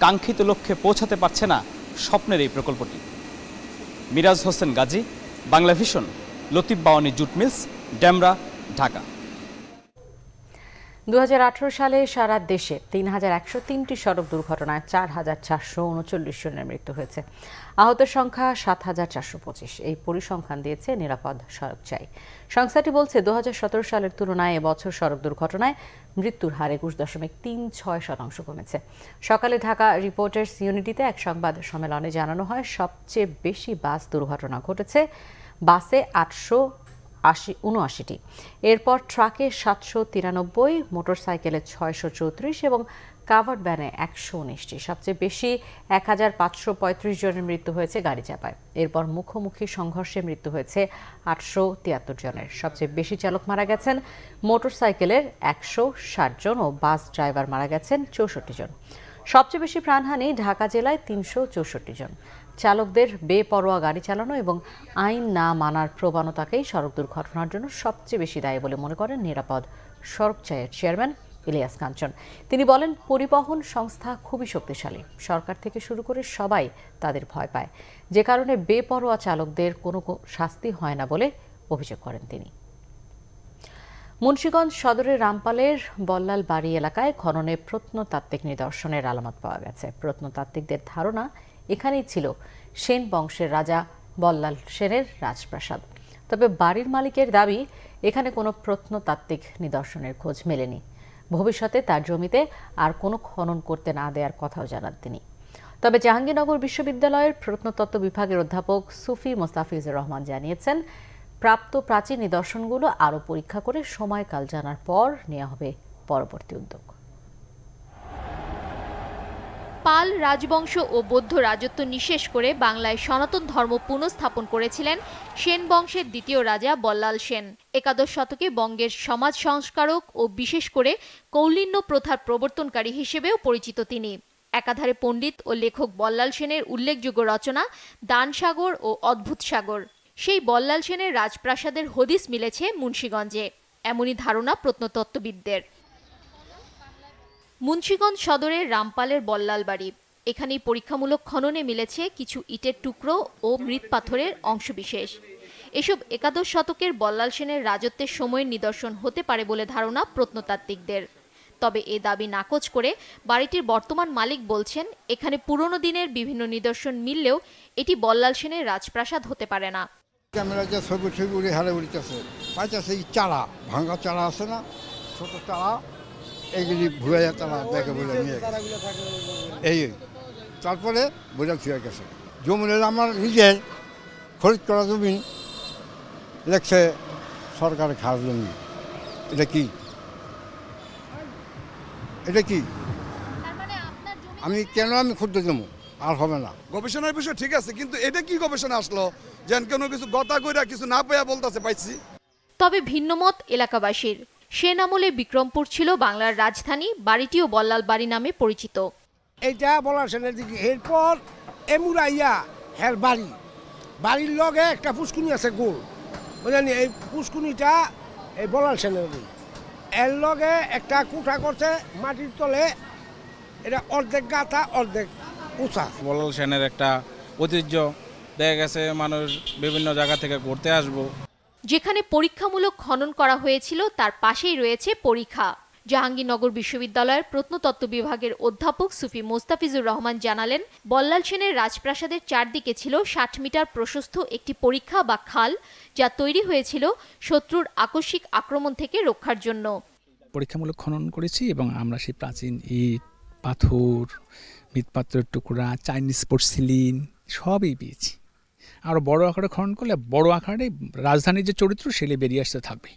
কাঙ্ক্ষিত লক্ষ্যে পৌঁছাতে পারছে না স্বপ্নের এই প্রকল্পটি। Miraj Hossain Gazi, Bangla vision, Latif Bawani jute mills, Demra, Dhaka. 2018 সালে সারা দেশে 3103টি সড়ক দুর্ঘটনায় 4439 জনের মৃত্যু হয়েছে। আহতের সংখ্যা 7425। এই পরিসংখ্যান দিয়েছে নিরাপদ সড়ক চাই। সংস্থাটি বলছে 2017 সালের তুলনায় এবছর সড়ক দুর্ঘটনায় মৃত্যুর হার 21.36% কমেছে। সকালে ঢাকা রিপোর্টার্স ইউনিটিতে এক সংবাদ সম্মেলনে জানানো হয়, সবচেয়ে বেশি বাস দুর্ঘটনা ঘটেছে বাসে 879টি, এরপর ট্রাকে 793, মোটরসাইকেলে 634 এবং কাভার্ড ভ্যানে 119টি। সবচেয়ে বেশি 1535 জনের মৃত্যু হয়েছে গাড়ি চাপায়। এরপর মুখোমুখি সংঘর্ষে মৃত্যু হয়েছে 873 জনের। সবচেয়ে বেশি চালক মারা গেছেন মোটরসাইকেলের 160 জন ও বাস ড্রাইভার মারা গেছেন 64 জন। সবচেয়ে বেশি প্রাণহানি ঢাকা জেলায় 364 জন। চালকদের বেপরোয়া গাড়ি চালানো এবং আইন না মানার প্রবণতাকেই সড়ক দুর্ঘটনার জন্য সবচেয়ে বেশি দায়ী বলে মনে করেন নিরাপদ সড়ক চাইয়ের চেয়ারম্যান ইলিয়াস কাঞ্চন। তিনি বলেন, পরিবহন সংস্থা খুবই শক্তিশালী, সরকার থেকে শুরু করে সবাই তাদের ভয় পায়, যে কারণে বেপরোয়া চালকদের কোনো শাস্তি হয় না বলে অভিযোগ করেন তিনি। মুন্সিগঞ্জ সদরের রামপালের বল্লাল বাড়ি এলাকায় খননে প্রত্নতাত্ত্বিক নিদর্শনের আলামত পাওয়া গেছে। প্রত্নতাত্ত্বিকদের ধারণা এখানেই ছিল সেন বংশের রাজা বল্লাল সেনের রাজপ্রাসাদ। তবে বাড়ির মালিকের দাবি, এখানে কোনো প্রত্নতাত্ত্বিক নিদর্শনের খোঁজ মেলেনি। ভবিষ্যতে তার জমিতে আর কোনো খনন করতে না দেওয়ার কথাও জানান তিনি। তবে জাহাঙ্গীরনগর বিশ্ববিদ্যালয়ের প্রত্নতত্ত্ব বিভাগের অধ্যাপক সুফি মোস্তাফিজুর রহমান জানিয়েছেন, প্রাপ্ত প্রাচীন নিদর্শনগুলো আরও পরীক্ষা করে সময়কাল জানার পর নেওয়া হবে পরবর্তী উদ্যোগ। পাল রাজবংশ ও বৌদ্ধ রাজত্ব নিঃশেষ করে বাংলায় সনাতন ধর্ম পুনঃস্থাপন করেছিলেন সেন বংশের দ্বিতীয় রাজা বল্লাল সেন। একাদশ শতকে বঙ্গের সমাজ সংস্কারক ও বিশেষ করে কৌলিন্য প্রথার প্রবর্তনকারী হিসেবেও পরিচিত তিনি। একাধারে পণ্ডিত ও লেখক বল্লাল সেনের উল্লেখযোগ্য রচনা দানসাগর ও অদ্ভুত সাগর। সেই বল্লাল সেনের রাজপ্রাসাদের হদিস মিলেছে মুন্সিগঞ্জে, এমনই ধারণা প্রত্নতত্ত্ববিদদের। মুন্সিগঞ্জ সদরের রামপালের বল্লাল বাড়ি, এখানেই পরীক্ষামূলক খননে মিলেছে কিছু ইটের টুকরো ও মৃৎপাথরের অংশবিশেষ। এসব একাদশ শতকের বল্লাল সেনের রাজত্বের সময়ের নিদর্শন হতে পারে বলে ধারণা প্রত্নতাত্ত্বিকদের। তবে এ দাবি নাকচ করে বাড়িটির বর্তমান মালিক বলছেন, এখানে পুরনো দিনের বিভিন্ন নিদর্শন মিললেও এটি বল্লাল সেনের রাজপ্রাসাদ হতে পারে না। ক্যামেরা যে ছবি উড়ে হারে উড়িতেছে, পাইতেছে এই চারা, ভাঙা চারা আছে না, ছোট চারা, এইগুলি ভুড়াইয়া চারা দেখে বলে নিয়ে এই তারপরে বোঝা ছুঁয়ে গেছে। জমিনের আমার নিজের খরিদ করা জমি, লেখছে সরকারের খাস জমি। এটা কি আমি কেন আমি ক্ষুদ্র জমি আর হবে না। গবেষণার বিষয় ঠিক আছে, কিন্তু এটা কি গবেষণা আসলো যেন কোনো কিছু গতা কইরা কিছু না পেয়া বলতাছে পাইছি। তবে ভিন্নমত এলাকাবাসীর। সেন আমলে বিক্রমপুর ছিল বাংলার রাজধানী, বাড়িটিও বল্লাল বাড়ি নামে পরিচিত। এইটা বল্লাল সেনের দিকে, এরপর এমুরাইয়া হের বাড়ির লগে একটা পুষ্কুনি আছে গোল, বুঝলেন? এই পুষ্কুনিটা এই বল্লাল সেনের, এর লগে একটা কুঠা করছে মাটির তলে, এটা অর্ধেক গাঁথা অর্ধেক উঁচা। বল্লাল সেনের একটা ঐতিহ্য, দেখা গেছে মানুষ বিভিন্ন জায়গা থেকে ঘুরতে আসবো। যেখানে পরীক্ষামূলক খনন করা হয়েছিল তার পাশেই রয়েছে পরীক্ষা। জাহাঙ্গীরনগর বিশ্ববিদ্যালয়ের প্রত্নতত্ত্ব বিভাগের অধ্যাপক সুফি মোস্তাফিজুর রহমান জানালেন, বল্লাল সেনের রাজপ্রাসাদের চারদিকে ছিল 60 মিটার প্রশস্ত একটি পরীক্ষা বা খাল, যা তৈরি হয়েছিল শত্রুর আকস্মিক আক্রমণ থেকে রক্ষার জন্য। পরীক্ষামূলক খনন করেছি এবং আমরা সেই প্রাচীন ইট, পাথর, মৃৎপাত্রের টুকরা, চাইনিজ পোর্সিলিন সবই পেয়েছি। আরও বড় আকারে খনন করলে বড় আকারে রাজধানীর যে চরিত্র সেগুলি বেরিয়ে আসতে থাকবে।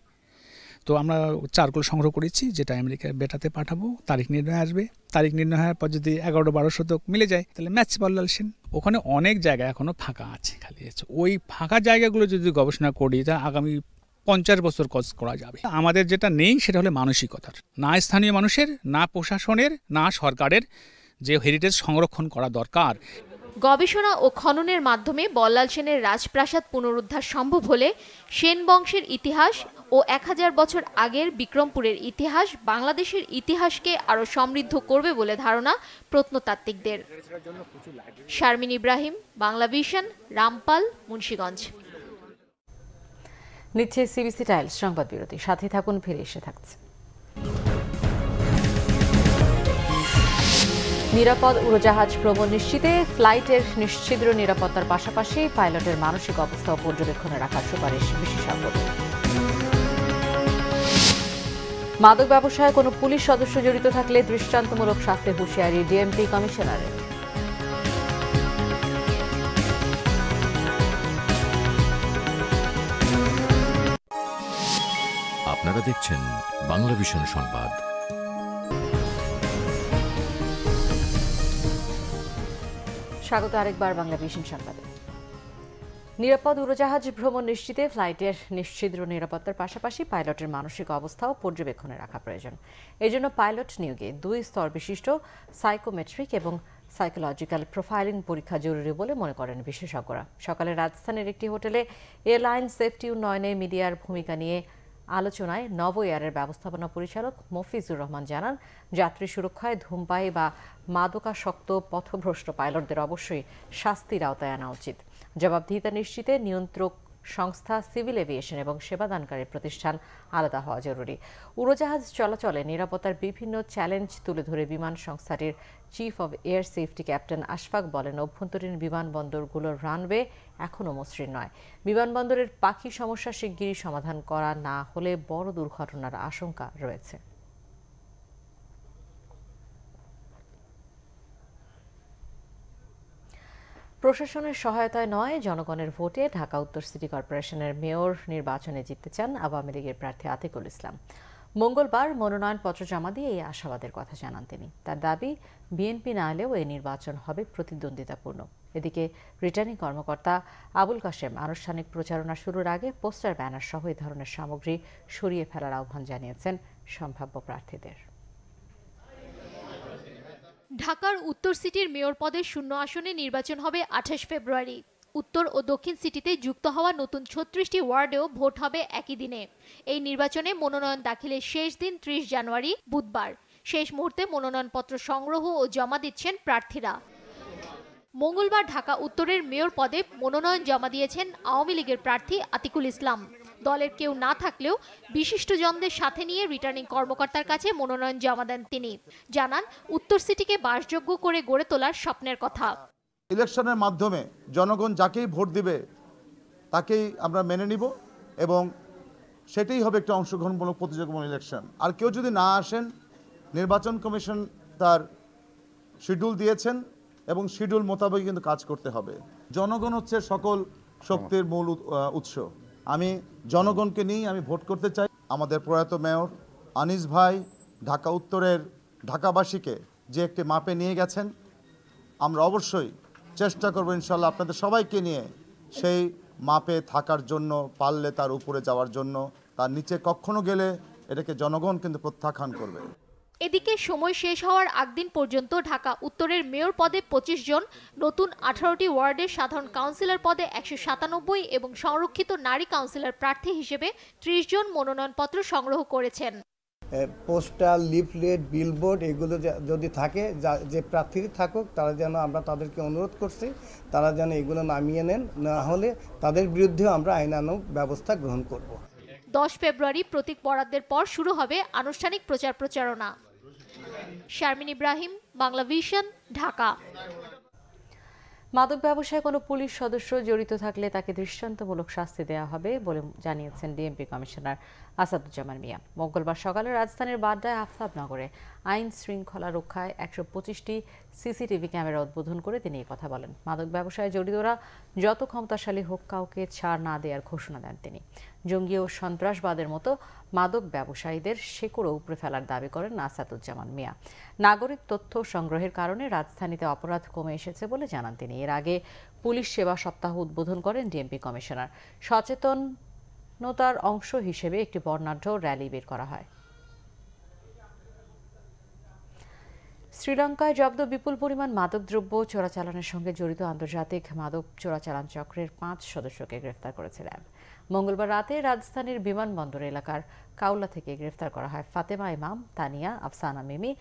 তো আমরা চারকোল সংগ্রহ করেছি, যেটা আমেরিকায় বেটাতে পাঠাবো। তারিখ নির্ণয় আসবে, তারিখ নির্ণয় হওয়ার পর যদি 11-12 শতক মিলে যায় তাহলে ম্যাচ বল্লাল সেন। ওখানে অনেক জায়গা এখনও ফাঁকা আছে, খালি আছে। ওই ফাঁকা জায়গাগুলো যদি গবেষণা করি তা আগামী 50 বছর কাজ করা যাবে। আমাদের যেটা নেই সেটা হলো মানসিকতার, না স্থানীয় মানুষের, না প্রশাসনের, না সরকারের যে হেরিটেজ সংরক্ষণ করা দরকার। গবেষণা ও খননের মাধ্যমে বল্লাল সেনের রাজপ্রাসাদ পুনরুদ্ধার সম্ভব হলে সেন বংশের ইতিহাস ও 1000 বছর আগের বিক্রমপুরের ইতিহাস বাংলাদেশের ইতিহাসকে আরও সমৃদ্ধ করবে বলে ধারণা প্রত্নতাত্ত্বিকদের। শারমিন ইব্রাহিম, বাংলা ভিশন, রামপাল, মুন্সিগঞ্জ। নিচ্ছে সিবিসি টাইলস সংবাদ বিরতি, সাথে থাকুন, ফিরে এসে থাকছে। নিরাপদ উড়োজাহাজ ভ্রমণ নিশ্চিতে ফ্লাইটের নিশ্ছিদ্র নিরাপত্তার পাশাপাশি পাইলটের মানসিক অবস্থা পর্যবেক্ষণে রাখার সুপারিশ বিশেষজ্ঞদের। মাদক ব্যবসায় কোনো পুলিশ সদস্য জড়িত থাকলে দৃষ্টান্তমূলক শাস্তির হুঁশিয়ারি ডিএমপি কমিশনারের। আপনারা দেখছেন বাংলা ভিশন সংবাদ। স্বাগত আরেকবার বাংলা ভিশন সংবাদে। নিরাপদ উড়োজাহাজ ভ্রমণ নিশ্চিতে ফ্লাইটের নিশ্ছিদ্র নিরাপত্তার পাশাপাশি পাইলটের মানসিক অবস্থাও পর্যবেক্ষণে রাখা প্রয়োজন। এজন্য পাইলট নিয়োগে 2 স্তর বিশিষ্ট সাইকোমেট্রিক এবং সাইকোলজিক্যাল প্রোফাইলিং পরীক্ষা জরুরি বলে মনে করেন বিশেষজ্ঞরা। সকালে রাজধানীর একটি হোটেলে এয়ারলাইন সেফটি উন্নয়নে মিডিয়ার ভূমিকা নিয়ে আলোচনায় নভ এয়ারের ব্যবস্থাপনা পরিচালক মফিজুর রহমান জানান, যাত্রী সুরক্ষায় ধূমপায়ী বা মাদকাসক্ত পথভ্রষ্ট পাইলটদের অবশ্যই শাস্তির আওতায় আনা উচিত। জবাবদিহিতা নিশ্চিতে নিয়ন্ত্রক সংস্থা, সিভিল এভিয়েশন এবং সেবাদানকারী প্রতিষ্ঠান আলাদা হওয়া জরুরি। উড়োজাহাজ চলাচলে নিরাপত্তার বিভিন্ন চ্যালেঞ্জ তুলে ধরে বিমান সংস্থাটির chief of air safety captain Ashfaq বলেন, অভ্যন্তরীণ বিমানবন্দরগুলোর রানওয়ে এখনও মসৃণ নয়। বিমানবন্দরের পাখি সমস্যা শিগগিরই সমাধান করা না হলে বড় দুর্ঘটনার আশঙ্কা রয়েছে। প্রশাসনের সহায়তায় নয়, জনগণের ভোটে ঢাকা উত্তর সিটি কর্পোরেশনের মেয়র নির্বাচনে জিততে চান আওয়ামী লীগের প্রার্থী আতিকুল ইসলাম। মঙ্গলবার মনোনয়নপত্র জমা দিয়ে এই আশাবাদের কথা জানান তিনি। তার দাবি, বিএনপি না এলেও এই নির্বাচন হবে প্রতিদ্বন্দ্বিতাপূর্ণ। এদিকে রিটার্নিং কর্মকর্তা আবুল কাশেম আনুষ্ঠানিক প্রচারণা শুরুর আগে পোস্টার, ব্যানার সহ এই ধরনের সামগ্রী সরিয়ে ফেলার আহ্বান জানিয়েছেন সম্ভাব্য প্রার্থীদের। ঢাকার উত্তর সিটির মেয়র পদের শূন্য আসনে নির্বাচন হবে 28 ফেব্রুয়ারি। উত্তর ও দক্ষিণ সিটিতে যুক্ত হওয়া নতুন 36টি ওয়ার্ডেও ভোট হবে একই দিনে। এই নির্বাচনে মনোনয়ন দাখিলের শেষ দিন 30 জানুয়ারি বুধবার। শেষ মুহূর্তে মনোনয়নপত্র সংগ্রহ ও জমা দিচ্ছেন প্রার্থীরা। মঙ্গলবার ঢাকা উত্তরের মেয়র পদে মনোনয়ন জমা দিয়েছেন আওয়ামী লীগের প্রার্থী আতিকুল ইসলাম। দলের কেউ না থাকলেও বিশিষ্টজনদের সাথে নিয়ে রিটার্নিং কর্মকর্তার কাছে মনোনয়ন জমা দেন তিনি। জানান, উত্তর সিটিকে বাসযোগ্য করে গড়ে তোলার স্বপ্নের কথা। ইলেকশনের মাধ্যমে জনগণ যাকেই ভোট দিবে তাকেই আমরা মেনে নিব এবং সেটাই হবে একটা অংশগ্রহণমূলক প্রতিযোগিতামূলক ইলেকশন। আর কেউ যদি না আসেন, নির্বাচন কমিশন তার শিডিউল দিয়েছেন এবং শিডিউল মোতাবেক কিন্তু কাজ করতে হবে। জনগণ হচ্ছে সকল শক্তির মূল উৎস। আমি জনগণকে নিয়ে আমি ভোট করতে চাই। আমাদের প্রয়াত মেয়র আনিস ভাই ঢাকা উত্তরের ঢাকাবাসীকে যে একটি মাপে নিয়ে গেছেন, আমরা অবশ্যই চেষ্টা করব ইনশাল্লাহ আপনাদের সবাইকে নিয়ে সেই মাপে থাকার জন্য, পারলে তার উপরে যাওয়ার জন্য। তার নিচে কখনো গেলে এটাকে জনগণ কিন্তু প্রত্যাখ্যান করবে। এদিকে সময় শেষ হওয়ার আগদিন পর্যন্ত ঢাকা উত্তরের মেয়র পদে 25 জন, নতুন 18টি ওয়ার্ডের সাধারণ কাউন্সিলর পদে 197 এবং সংরক্ষিত নারী কাউন্সিলর প্রার্থী হিসেবে 30 জন মনোনয়নপত্র সংগ্রহ করেছেন। পোস্টাল, লিফলেট, বিলবোর্ড এগুলো যদি থাকে, যে প্রার্থী থাকুক তারা যেন, আমরা তাদেরকে অনুরোধ করছি তারা যেন এগুলো নামিয়ে নেন, না হলে তাদের বিরুদ্ধেও আমরা আইনানুগ ব্যবস্থা গ্রহণ করব। 10 ফেব্রুয়ারি প্রতীক বরাদ্দের পর শুরু হবে আনুষ্ঠানিক প্রচার প্রচারণা। শারমিন ইব্রাহিম, বাংলা ভিশন, ঢাকা। মাদক ব্যবসায় কোনো পুলিশ সদস্য জড়িত থাকলে তাকে দৃষ্টান্তমূলক শাস্তি দেওয়া হবে বলে জানিয়েছেন ডিএমপি কমিশনার আসাদুজ্জামান মিয়া। মঙ্গলবার সকালে রাজধানীর বাড্ডায় আফতাবনগরে আইন শৃঙ্খলা রক্ষায় 125টি সিসিটিভি ক্যামেরা উদ্বোধন করে তিনি এই কথা বলেন। মাদক ব্যবসায় জড়িতরা যত ক্ষমতাশালী হোক কাউকে ছাড় না দেওয়ার ঘোষণা দেন তিনি। জঙ্গি ও সন্ত্রাসবাদের মতো মাদক ব্যবসায়ীদের শেকড়ও উপড়ে ফেলার দাবি করেন আসাদুজ্জামান মিয়া। নাগরিক তথ্য সংগ্রহের কারণে রাজধানীতে অপরাধ কমে এসেছে বলে জানান তিনি। এর আগে পুলিশ সেবা সপ্তাহ উদ্বোধন করেন ডিএমপি কমিশনার। সচেতনতার অংশ হিসেবে একটি বর্ণাঢ্য র্যালি বের করা হয়। শ্রীলঙ্কায় জব্দ বিপুল পরিমাণ মাদকদ্রব্য চোরাচালানের সঙ্গে জড়িত আন্তর্জাতিক মাদক চোরাচালান চক্রের 5 সদস্যকে গ্রেফতার করেছে র্যাব। মঙ্গলবার রাতে রাজধানীর বিমানবন্দর এলাকার কাউলা থেকে গ্রেফতার করা হয় ফাতেমা ইমাম, তানিয়া, আফসানা মিমি,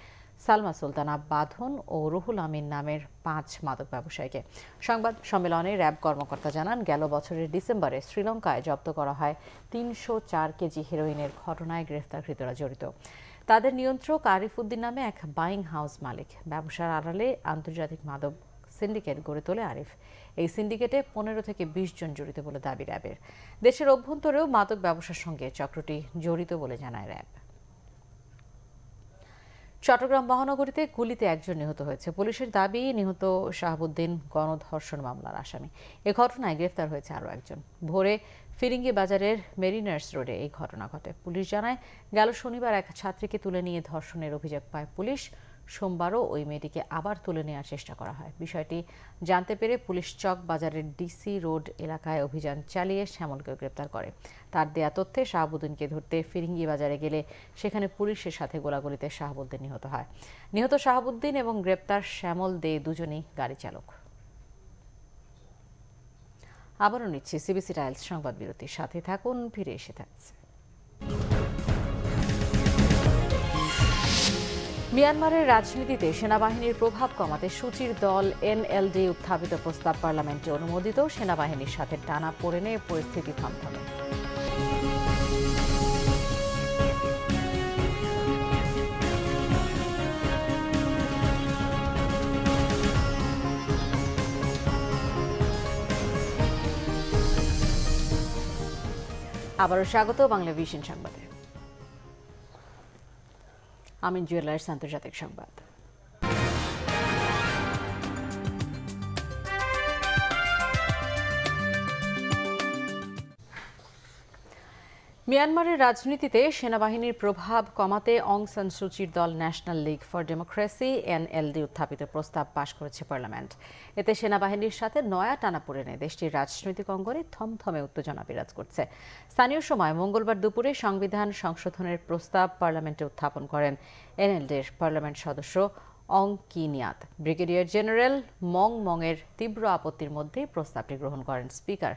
সালমা সুলতানা বাঁধন ও রুহুল আমিন নামের 5 মাদক ব্যবসায়ীকে। সংবাদ সম্মেলনে র্যাব কর্মকর্তা জানান, গেল বছরের ডিসেম্বরে শ্রীলঙ্কায় জব্দ করা হয় 304 কেজি হেরোইনের ঘটনায় গ্রেফতারকৃতরা জড়িত। তাদের নিয়ন্ত্রক আরিফ উদ্দিন নামে এক বাইং হাউস মালিক। ব্যবসার আড়ালে আন্তর্জাতিক মাদক সিন্ডিকেট গড়ে তোলে আরিফ। এই সিন্ডিকেটে 15 থেকে 20 জন জড়িত বলে দাবি র্যাবের। দেশের অভ্যন্তরেও মাদক ব্যবসার সঙ্গে চক্রটি জড়িত বলে জানায় র্যাব। চট্টগ্রাম মহানগরীতে গুলিতে একজন নিহত হয়েছে। পুলিশের দাবি, নিহত শাহাবুদ্দিন গণধর্ষণ মামলার আসামি। এ ঘটনায় গ্রেফতার হয়েছে আরও একজন। ভোরে ফিরিঙ্গি বাজারের মেরিনার্স রোডে এই ঘটনা ঘটে। পুলিশ জানায়, গেল শনিবার এক ছাত্রীকে তুলে নিয়ে ধর্ষণের অভিযোগ পায় পুলিশ। সোমবারও ওই মেয়েটিকে আবার তুলে নেওয়ার চেষ্টা করা হয়। বিষয়টি জানতে পেরে পুলিশ চক বাজারের ডিসি রোড এলাকায় অভিযান চালিয়ে শ্যামলকে গ্রেপ্তার করে। তার দেয়া তথ্যে শাহাবুদ্দিনকে ধরতে ফিরিঙ্গি বাজারে গেলে সেখানে পুলিশের সাথে গোলাগুলিতে শাহাবুদ্দিন নিহত হয়। নিহত শাহাবুদ্দিন এবং গ্রেপ্তার শ্যামল দে দুজনই গাড়ি চালক। আবারও নিচ্ছি সিবিসি টাইলস সংবাদ বিরতির সাথে থাকুন, ফিরে এসে থাকছে। মিয়ানমারের রাজনীতিতে সেনাবাহিনীর প্রভাব কমাতে সূচির দল এনএলডি উত্থাপিত প্রস্তাব পার্লামেন্টে অনুমোদিত। সেনাবাহিনীর সাথে টানা পড়েনে পরিস্থিতি থমথমে। আবারও স্বাগত বাংলা ভিশন সংবাদে। আমিন জুয়েলার্স আন্তর্জাতিক সংবাদ। মিয়ানমারের রাজনীতিতে সেনাবাহিনীর প্রভাব কমাতে অং সান সুচির দল national League for democracy NLD উত্থাপিত প্রস্তাব পাশ করেছে পার্লামেন্ট। এতে সেনাবাহিনীর সাথে নয়া টানাপোড়েনে দেশটির রাজনৈতিক অঙ্গনে থমথমে উত্তেজনা বিরাজ করছে। স্থানীয় সময় মঙ্গলবার দুপুরে সংবিধান সংশোধনের প্রস্তাব পার্লামেন্টে উত্থাপন করেন এনএলডির পার্লামেন্ট সদস্য অং কি নিয়াত। ব্রিগেডিয়ার জেনারেল মং মংয়ের তীব্র আপত্তির মধ্যে প্রস্তাবটি গ্রহণ করেন স্পিকার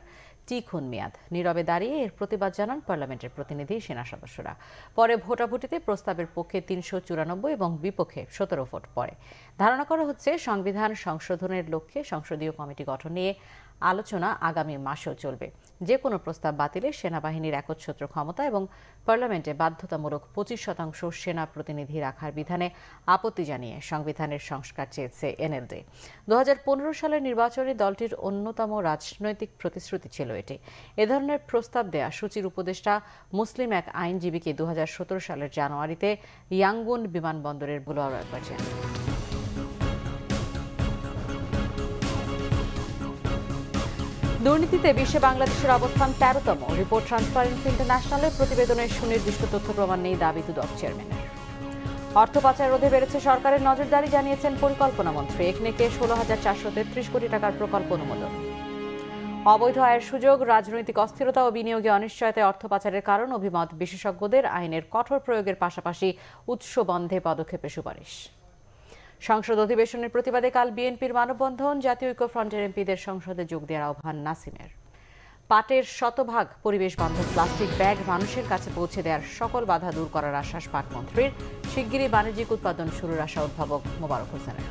টি খুন মিয়াদ। নীরবে দাঁড়িয়ে এর প্রতিবাদ জানান পার্লামেন্টের প্রতিনিধি সেনা সদস্যরা। পরে ভোটাভুটিতে প্রস্তাবের পক্ষে 394 এবং বিপক্ষে 17 ভোট পড়ে। ধারণা করা হচ্ছে সংবিধান সংশোধনের লক্ষ্যে সংসদীয় কমিটি গঠন নিয়ে আলোচনা আগামী মাসেও চলবে। যে কোনো প্রস্তাব বাতিলে সেনাবাহিনীর একচ্ছত্র ক্ষমতা এবং পার্লামেন্টে বাধ্যতামূলক 25% সেনা প্রতিনিধি রাখার বিধানে আপত্তি জানিয়ে সংবিধানের সংস্কার চেয়েছে এনএলডি। 2015 সালের নির্বাচনে দলটির অন্যতম রাজনৈতিক প্রতিশ্রুতি ছিল এটি। এ ধরনের প্রস্তাব দেয়া সূচির উপদেষ্টা মুসলিম এক আইনজীবীকে 2017 সালের জানুয়ারিতে ইয়াঙ্গুন বিমানবন্দরের বুলোয়ার করেছেন। দুর্নীতিতে বিশ্বে বাংলাদেশের অবস্থান 13তম। রিপোর্ট ট্রান্সপারেন্সি ইন্টারন্যাশনালের সুনির্দিষ্ট তথ্য প্রমাণ নেই দাবি দুদক চেয়ারম্যানের। অর্থ পাচার রোধে বেড়েছে সরকারের নজরদারি, জানিয়েছেন পরিকল্পনা মন্ত্রী। একনেকে 16,433 কোটি টাকার প্রকল্প অনুমোদন। অবৈধ আয়ের সুযোগ, রাজনৈতিক অস্থিরতা ও বিনিয়োগে অনিশ্চয়তায় অর্থ পাচারের কারণ অভিমত বিশেষজ্ঞদের। আইনের কঠোর প্রয়োগের পাশাপাশি উৎস বন্ধে পদক্ষেপের সুপারিশ। সংসদ অধিবেশনের প্রতিবাদে কাল বিএনপির মানববন্ধন। জাতীয় ঐক্যফ্রন্টের এমপিদের সংসদে যোগ দেওয়ার আহ্বান নাসিমের। পাটের শতভাগ পরিবেশ বান্ধব প্লাস্টিক ব্যাগ মানুষের কাছে পৌঁছে দেওয়ার সকল বাধা দূর করার আশ্বাস পাট মন্ত্রীর। শিগগিরই বাণিজ্যিক উৎপাদন শুরুর আশা উদ্ভাবক মোবারক হোসেনের।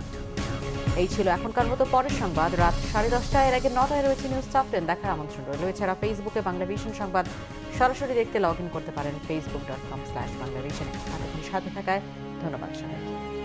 এই ছিল এখনকার মতো। পরের সংবাদ রাত 10:30। এর আগে 9টায় রয়েছে নিউজ টপ 10 দেখার আমন্ত্রণ রইল। এছাড়া ফেসবুকে বাংলাভিশন সংবাদ সরাসরি দেখতে লগ ইন করতে পারেন facebook.com/বাংলাভিশন। সাথে থাকায় ধন্যবাদ সবাইকে।